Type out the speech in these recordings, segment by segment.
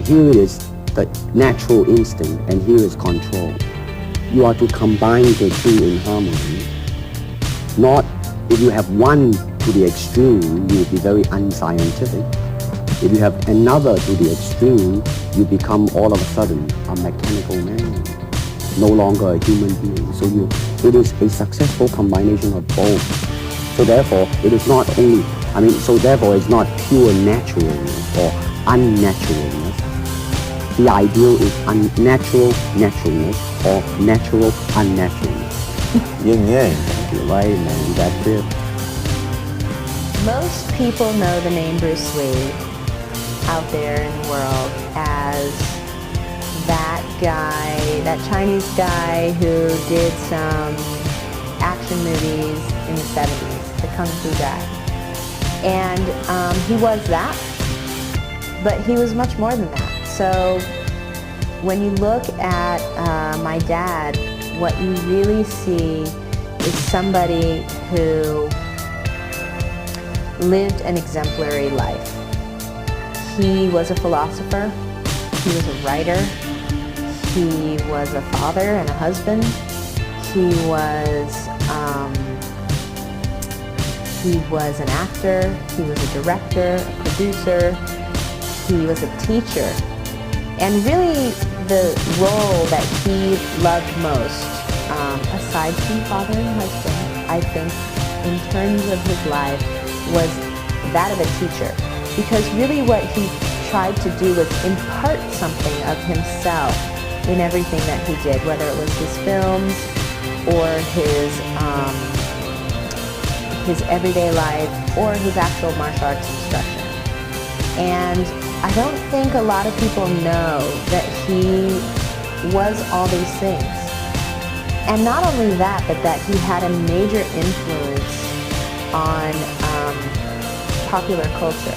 here is the natural instinct, and here is control. You are to combine the two in harmony. Not if you have one to the extreme, you will be very unscientific. If you have another to the extreme, you become all of a sudden a mechanical man, no longer a human being. So it is a successful combination of both. So therefore, it is not only, therefore it's not pure naturalness or unnaturalness. The ideal is unnatural naturalness or natural unnaturalness. Yin yang. Right, man, that's it. Most people know the name Bruce Lee out there in the world as that guy, that Chinese guy who did some action movies in the 70s, the Kung Fu guy. And he was that, but he was much more than that. So when you look at my dad, what you really see is somebody who lived an exemplary life. He was a philosopher, he was a writer, he was a father and a husband, he was an actor, he was a director, a producer, he was a teacher. And really the role that he loved most, aside from father and husband, I think in terms of his life, was that of a teacher. Because really what he tried to do was impart something of himself in everything that he did, whether it was his films or his everyday life or his actual martial arts instruction. And I don't think a lot of people know that he was all these things. And not only that, but that he had a major influence on popular culture.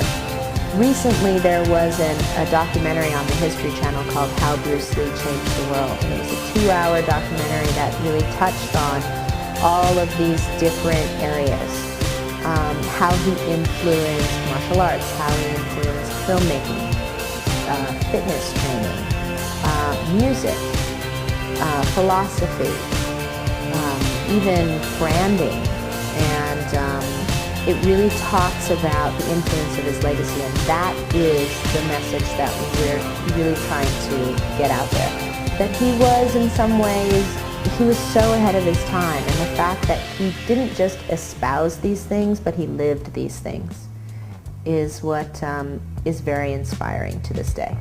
Recently there was a documentary on the History Channel called How Bruce Lee Changed the World. And it was a 2-hour documentary that really touched on all of these different areas. How he influenced martial arts, how he influenced filmmaking, fitness training, music, philosophy, even branding. And it really talks about the influence of his legacy, and that is the message that we're really trying to get out there. That he was, in some ways, he was so ahead of his time, and the fact that he didn't just espouse these things, but he lived these things, is what is very inspiring to this day.